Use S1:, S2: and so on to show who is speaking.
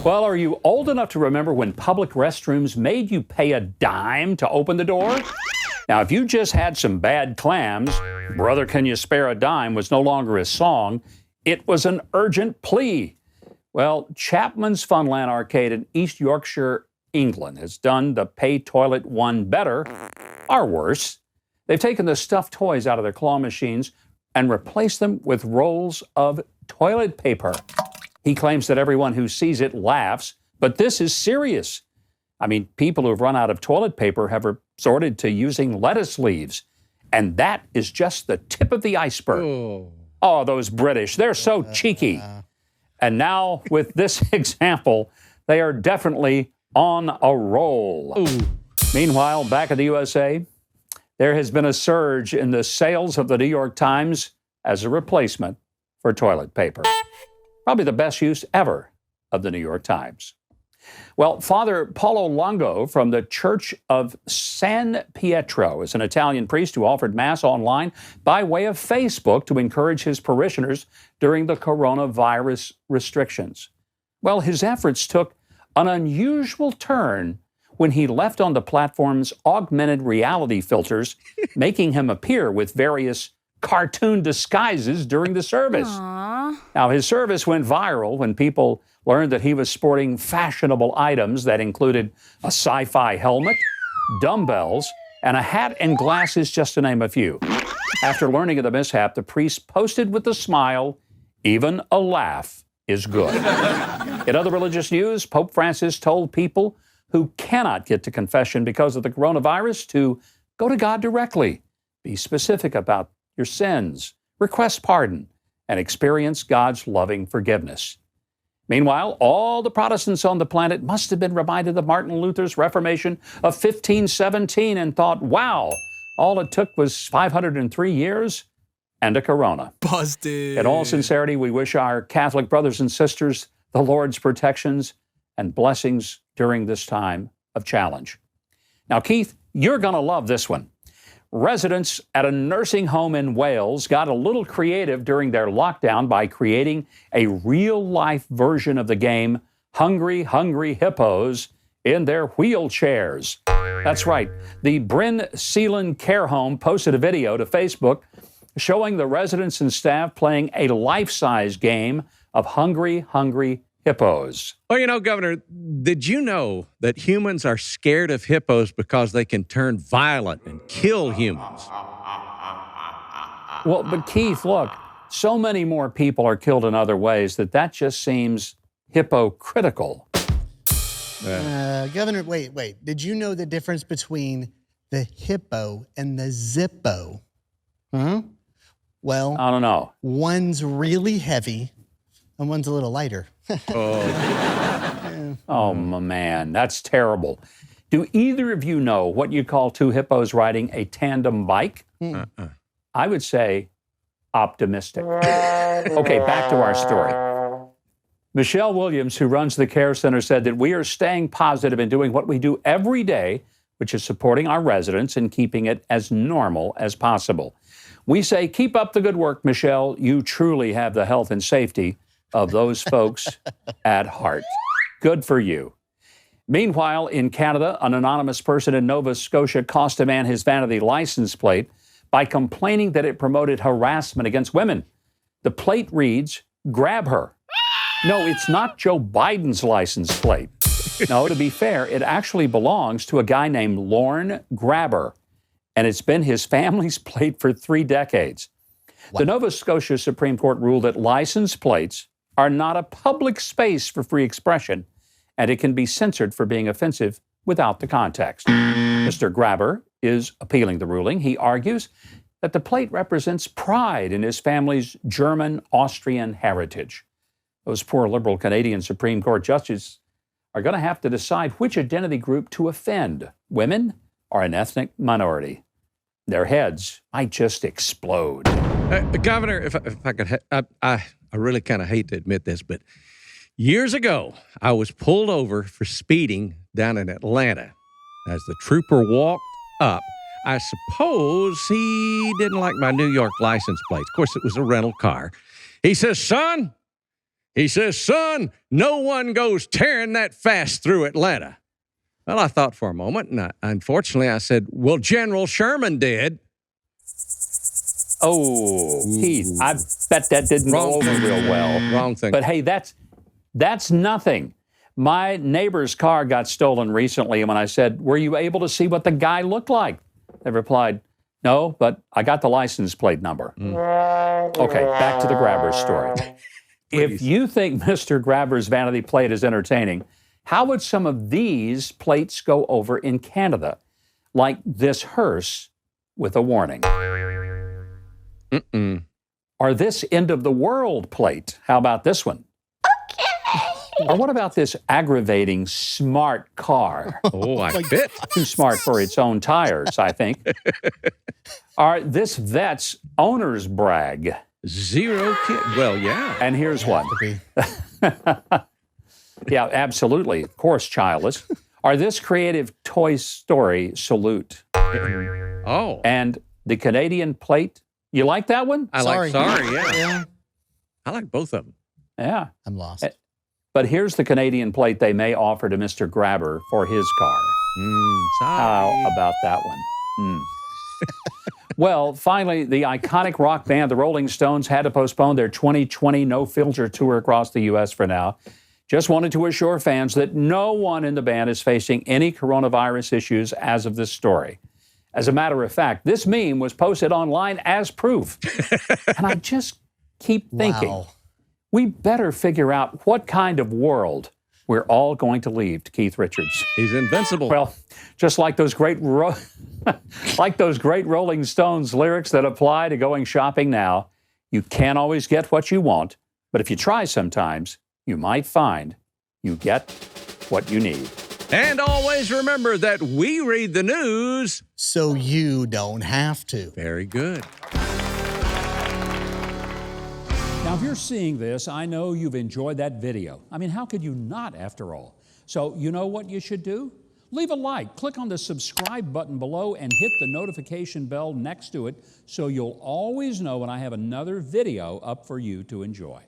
S1: Well, are you old enough to remember when public restrooms made you pay a dime to open the door? Now, if you just had some bad clams, Brother, Can You Spare a Dime was no longer a song. It was an urgent plea. Well, Chapman's Funland Arcade in East Yorkshire, England, has done the pay toilet one better or worse. They've taken the stuffed toys out of their claw machines and replaced them with rolls of toilet paper. He claims that everyone who sees it laughs, but this is serious. I mean, people who have run out of toilet paper have resorted to using lettuce leaves, and that is just the tip of the iceberg. Oh, those British, they're so cheeky. And now, with this example, they are definitely on a roll. Meanwhile, back in the USA, there has been a surge in the sales of the New York Times as a replacement for toilet paper. Probably the best use ever of the New York Times. Well, Father Paolo Longo from the Church of San Pietro is an Italian priest who offered Mass online by way of Facebook to encourage his parishioners during the coronavirus restrictions. Well, his efforts took an unusual turn when he left on the platform's augmented reality filters, making him appear with various cartoon disguises during the service. Now, his service went viral when people learned that he was sporting fashionable items that included a sci-fi helmet, dumbbells, and a hat and glasses, just to name a few. After learning of the mishap, the priest posted with a smile, "Even a laugh is good." In other religious news, Pope Francis told people who cannot get to confession because of the coronavirus to go to God directly, be specific about your sins, request pardon, and experience God's loving forgiveness. Meanwhile, all the Protestants on the planet must have been reminded of Martin Luther's Reformation of 1517 and thought, wow, all it took was 503 years and a corona.
S2: Busted.
S1: In all sincerity, we wish our Catholic brothers and sisters the Lord's protections and blessings during this time of challenge. Now, Keith, you're going to love this one. Residents at a nursing home in Wales got a little creative during their lockdown by creating a real-life version of the game Hungry, Hungry Hippos in their wheelchairs. That's right. The Bryn Sealand Care Home posted a video to Facebook showing the residents and staff playing a life-size game of Hungry, Hungry Hippos.
S3: Well, you know, Governor, did you know that humans are scared of hippos because they can turn violent and kill humans?
S1: Well, but Keith, look, so many more people are killed in other ways that just seems hypocritical.
S4: Governor, wait. Did you know the difference between the hippo and the Zippo? Huh? Well,
S1: I don't know.
S4: One's really heavy and one's a little lighter.
S1: Oh, man, that's terrible. Do either of you know what you call two hippos riding a tandem bike? I would say optimistic. Okay, back to our story. Michelle Williams, who runs the care center, said that we are staying positive and doing what we do every day, which is supporting our residents and keeping it as normal as possible. We say, keep up the good work, Michelle. You truly have the health and safety of those folks at heart. Good for you. Meanwhile, in Canada, an anonymous person in Nova Scotia cost a man his vanity license plate by complaining that it promoted harassment against women. The plate reads, "Grab her." No, it's not Joe Biden's license plate. No, to be fair, it actually belongs to a guy named Lorne Grabber, and it's been his family's plate for 3 decades. Wow. The Nova Scotia Supreme Court ruled that license plates are not a public space for free expression, and it can be censored for being offensive without the context. Mr. Grabber is appealing the ruling. He argues that the plate represents pride in his family's German-Austrian heritage. Those poor liberal Canadian Supreme Court justices are going to have to decide which identity group to offend, women or an ethnic minority. Their heads might just explode.
S3: Governor, if I could, I really kind of hate to admit this, but years ago, I was pulled over for speeding down in Atlanta. As the trooper walked up, I suppose he didn't like my New York license plates. Of course, it was a rental car. He says, "Son, He says, son, no one goes tearing that fast through Atlanta. Well, I thought for a moment, and unfortunately I said, well, General Sherman did.
S1: Oh, Keith, I bet that didn't go over real well.
S3: Wrong thing.
S1: But hey, that's nothing. My neighbor's car got stolen recently, and when I said, were you able to see what the guy looked like? They replied, no, but I got the license plate number. Okay, back to the Grabber's story. If you think Mr. Grabber's vanity plate is entertaining, how would some of these plates go over in Canada? Like this hearse with a warning. Or this end of the world plate. How about this one? Or what about this aggravating smart car?
S3: Oh, I bet.
S1: Too smart for its own tires, I think. Or this vet's owner's brag.
S3: Zero kid. Well, yeah.
S1: And here's one. Yeah, absolutely. Of course, childless. Or this creative Toy Story salute.
S3: Oh.
S1: And the Canadian plate. You like that one?
S3: I like sorry, yeah. I like both of them.
S1: Yeah.
S4: I'm lost.
S1: But here's the Canadian plate they may offer to Mr. Grabber for his car.
S3: Sorry.
S1: How about that one? Well, finally, the iconic rock band, the Rolling Stones, had to postpone their 2020 No Filter tour across the U.S. for now. Just wanted to assure fans that no one in the band is facing any coronavirus issues as of this story. As a matter of fact, this meme was posted online as proof. And I just keep thinking, we better figure out what kind of world we're all going to leave to Keith Richards.
S3: He's invincible.
S1: Well, just like those great Rolling Stones lyrics that apply to going shopping now, you can't always get what you want, but if you try sometimes, you might find you get what you need.
S3: And always remember that we read the news
S4: so you don't have to.
S3: Very good.
S1: Now, if you're seeing this, I know you've enjoyed that video. I mean, how could you not, after all? So, you know what you should do? Leave a like, click on the subscribe button below, and hit the notification bell next to it so you'll always know when I have another video up for you to enjoy.